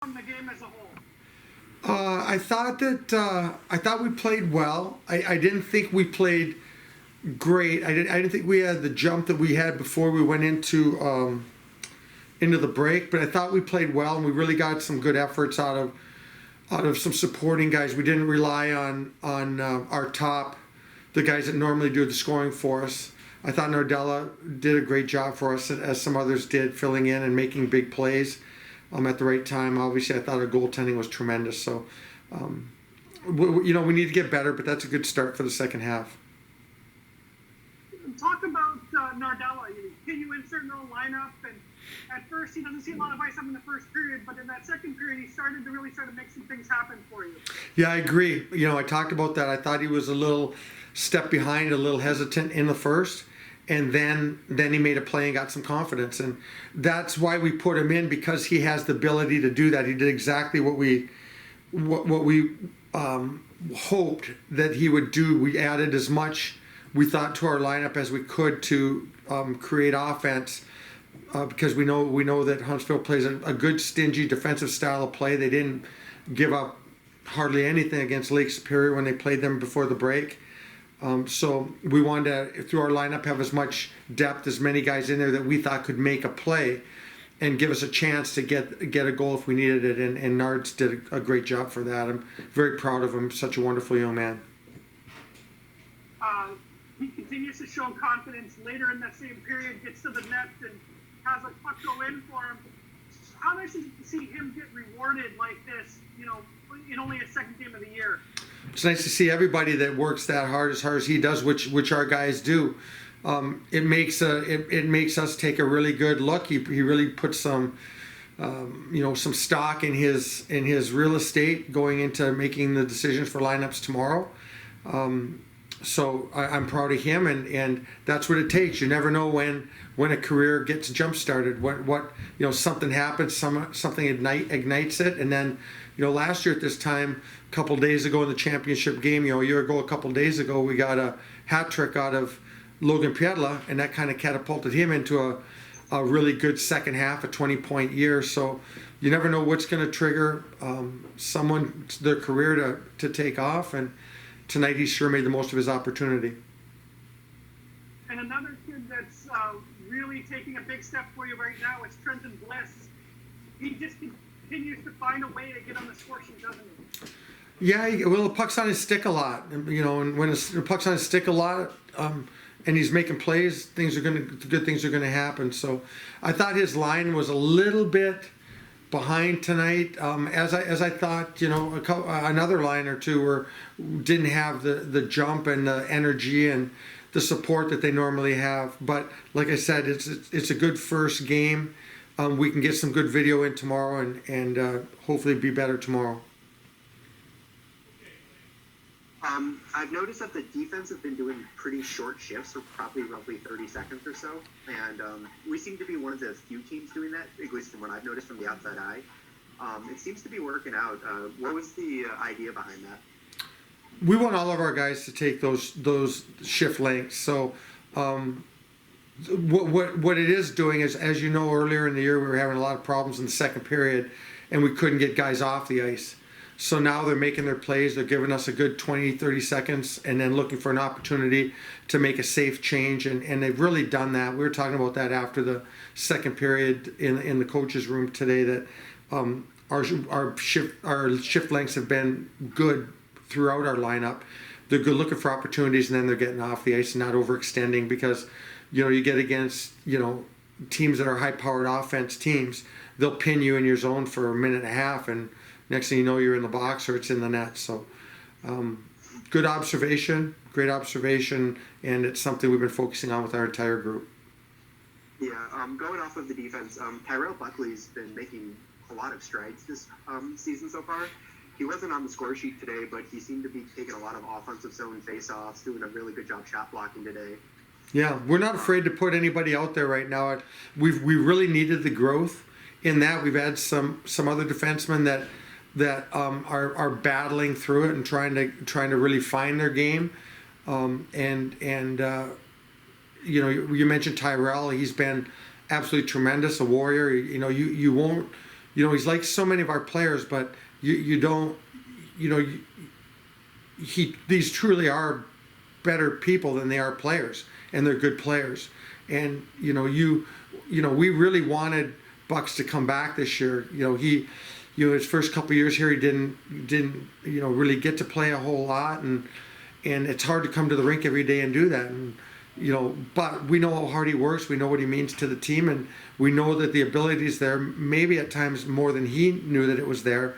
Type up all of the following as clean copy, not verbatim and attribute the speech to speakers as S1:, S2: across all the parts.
S1: from the game as a whole?
S2: I thought we played well. I didn't think we played great. I didn't think we had the jump that we had before we went into the break. But I thought we played well, and we really got some good efforts out of some supporting guys. We didn't rely on our top, the guys that normally do the scoring for us. I thought Nardella did a great job for us, as some others did, filling in and making big plays at the right time. Obviously, I thought our goaltending was tremendous. So, we need to get better, but that's a good start for the second half.
S1: Talk about Nardella. You insert in the lineup, and at first he doesn't see a lot of ice up in the first period, but in that second period he started to make some things happen for you.
S2: Yeah, I agree. I talked about that. I thought he was a little step behind, a little hesitant in the first, and then he made a play and got some confidence, and that's why we put him in, because he has the ability to do that. He did exactly what we hoped that he would do. We added as much, we thought, to our lineup as we could to create offense, because we know that Huntsville plays a good stingy defensive style of play. They didn't give up hardly anything against Lake Superior when they played them before the break. So we wanted to, through our lineup, have as much depth, as many guys in there that we thought could make a play and give us a chance to get a goal if we needed it. And Nards did a great job for that. I'm very proud of him. Such a wonderful young man.
S1: He continues to show confidence later in that same period, gets to the net and has a puck go in for him. How nice is it to see him get rewarded like this, in only his second game of the year?
S2: It's nice to see everybody that works that hard as he does, which our guys do. It makes us take a really good look. He really puts some stock in his real estate going into making the decisions for lineups tomorrow. So I'm proud of him, and that's what it takes. You never know when a career gets jump started. What something happens, something ignites it, and then last year at this time, a couple days ago in the championship game, a year ago, a couple days ago, we got a hat trick out of Logan Piedla, and that kind of catapulted him into a really good second half, a 20-point year. So you never know what's going to trigger their career to take off, and tonight he sure made the most of his opportunity.
S1: And another kid that's really taking a big step for you right now is Trenton Bliss. He just continues to find a way to get on the score sheet, doesn't he?
S2: Yeah, the puck's on his stick a lot. And when the puck's on his stick a lot, and he's making plays, good things are gonna happen. So I thought his line was a little bit behind tonight, as I thought. Another line or two didn't have the jump and the energy and the support that they normally have. But like I said, it's a good first game. We can get some good video in tomorrow and hopefully be better tomorrow.
S3: I've noticed that the defense has been doing pretty short shifts, or probably roughly 30 seconds or so, and we seem to be one of the few teams doing that, at least from what I've noticed from the outside eye. It seems to be working out. What was the idea behind that?
S2: We want all of our guys to take those shift lengths. So what it is doing is, as you know, earlier in the year we were having a lot of problems in the second period, and we couldn't get guys off the ice. So now they're making their plays. They're giving us a good 20, 30 seconds and then looking for an opportunity to make a safe change. And they've really done that. We were talking about that after the second period in the coach's room today, that our shift lengths have been good throughout our lineup. They're good looking for opportunities, and then they're getting off the ice and not overextending, because you get against teams that are high-powered offense teams. They'll pin you in your zone for a minute and a half, and next thing you know, you're in the box or it's in the net. So good observation, great observation, and it's something we've been focusing on with our entire group.
S3: Yeah, going off of the defense, Tyrell Buckley's been making a lot of strides this season so far. He wasn't on the score sheet today, but he seemed to be taking a lot of offensive zone face-offs, doing a really good job shot blocking today.
S2: Yeah, we're not afraid to put anybody out there right now. We really needed the growth in that. We've had some other defensemen that are battling through it and trying to really find their game. You mentioned Tyrell. He's been absolutely tremendous, a warrior. You he's like so many of our players, but you don't, these truly are better people than they are players, and they're good players. And we really wanted Bucks to come back this year. His first couple of years here, he didn't really get to play a whole lot, and it's hard to come to the rink every day and do that. And but we know how hard he works. We know what he means to the team, and we know that the ability is there. Maybe at times more than he knew that it was there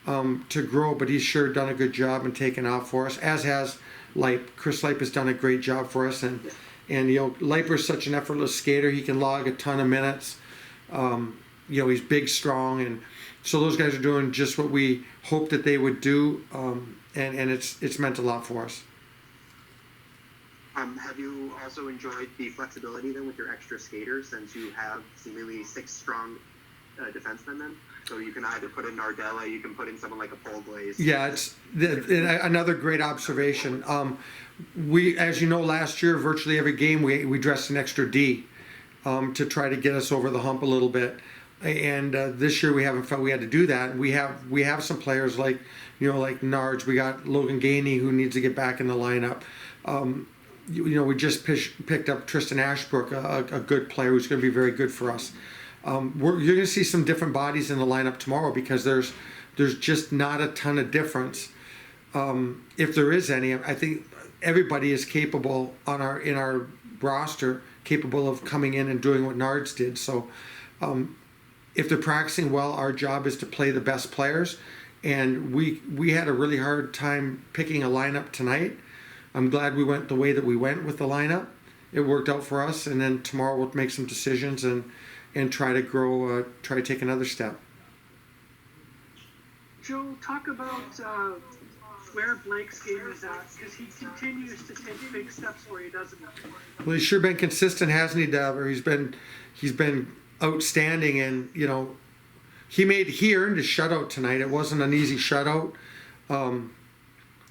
S2: to grow. But he's sure done a good job and taken off for us. As has Leip. Chris Leip has done a great job for us, and Leiper's such an effortless skater. He can log a ton of minutes. He's big, strong, and so those guys are doing just what we hoped that they would do, and it's meant a lot for us.
S3: Have you also enjoyed the flexibility then with your extra skaters, since you have seemingly 6 strong defensemen then? So you can either put in Nardella, you can put in someone like a Pole Glaze.
S2: Yeah, it's another great observation. We, as you know, last year virtually every game we dressed an extra D to try to get us over the hump a little bit. And this year we haven't felt we had to do that. We have some players like Nards. We got Logan Gainey, who needs to get back in the lineup. We just picked up Tristan Ashbrook, a good player who's going to be very good for us. You're going to see some different bodies in the lineup tomorrow, because there's just not a ton of difference. If there is any, I think everybody is capable in our roster, capable of coming in and doing what Nards did. So if they're practicing well, our job is to play the best players. And we had a really hard time picking a lineup tonight. I'm glad we went the way that we went with the lineup. It worked out for us, and then tomorrow we'll make some decisions and try to grow, try to take another step.
S1: Joe, talk about where Blake's game is at, because he continues to take big steps for you, doesn't he?
S2: Well, he's sure been consistent, hasn't he, Daver? He's been outstanding, and he earned his shutout tonight. It wasn't an easy shutout.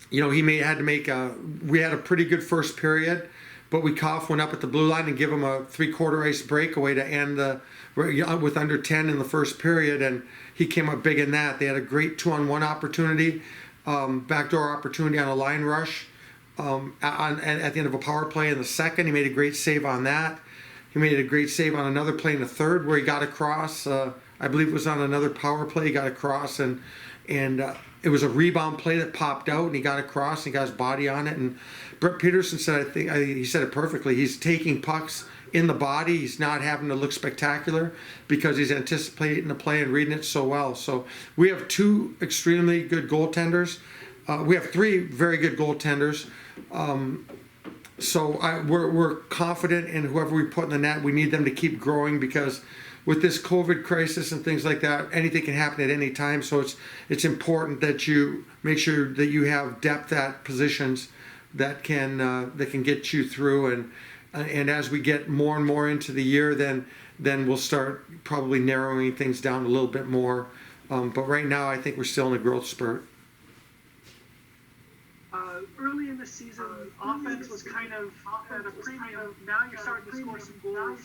S2: He had to make we had a pretty good first period, but we coughed one up at the blue line and give him a 3/4 ice breakaway to end with under 10 in the first period, and he came up big in that. They had a great 2-on-1 opportunity, backdoor opportunity on a line rush at the end of a power play in the second. He made a great save on that. He made a great save on another play in the third where he got across. I believe it was on another power play. He got across, and it was a rebound play that popped out, and he got across and he got his body on it. And Brett Peterson said, he said it perfectly. He's taking pucks in the body. He's not having to look spectacular because he's anticipating the play and reading it so well. So we have 2 extremely good goaltenders. We have 3 very good goaltenders. So we're confident in whoever we put in the net. We need them to keep growing, because with this COVID crisis and things like that, anything can happen at any time. So it's important that you make sure that you have depth at positions that can get you through. And as we get more and more into the year, then we'll start probably narrowing things down a little bit more. But right now, I think we're still in a growth spurt.
S1: Early in the season, offense was kind of at a premium. Now you're starting to score some goals.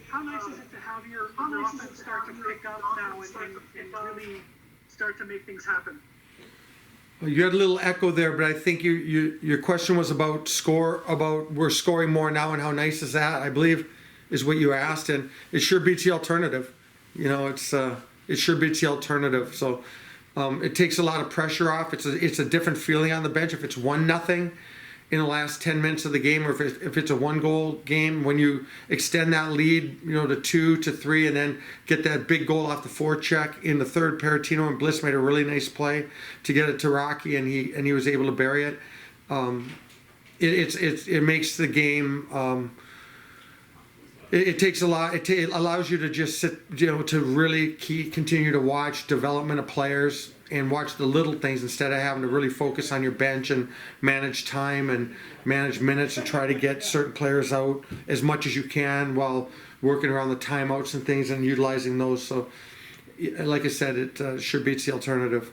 S1: How nice is it to have your offense start to pick up now and really start to make things happen?
S2: Well, you had a little echo there, but I think your question was about we're scoring more now and how nice is that, I believe, is what you asked, and it sure beats the alternative. It sure beats the alternative. So it takes a lot of pressure off. It's a different feeling on the bench if it's 1-0 in the last 10 minutes of the game, or if it's a 1-goal game. When you extend that lead, to 2 to 3, and then get that big goal off the forecheck in the third. Paratino and Bliss made a really nice play to get it to Rocky, and he was able to bury it. It makes the game. It takes a lot. It allows you to just sit, to really continue to watch development of players and watch the little things instead of having to really focus on your bench and manage time and manage minutes and try to get certain players out as much as you can while working around the timeouts and things and utilizing those. So, like I said, it sure beats the alternative.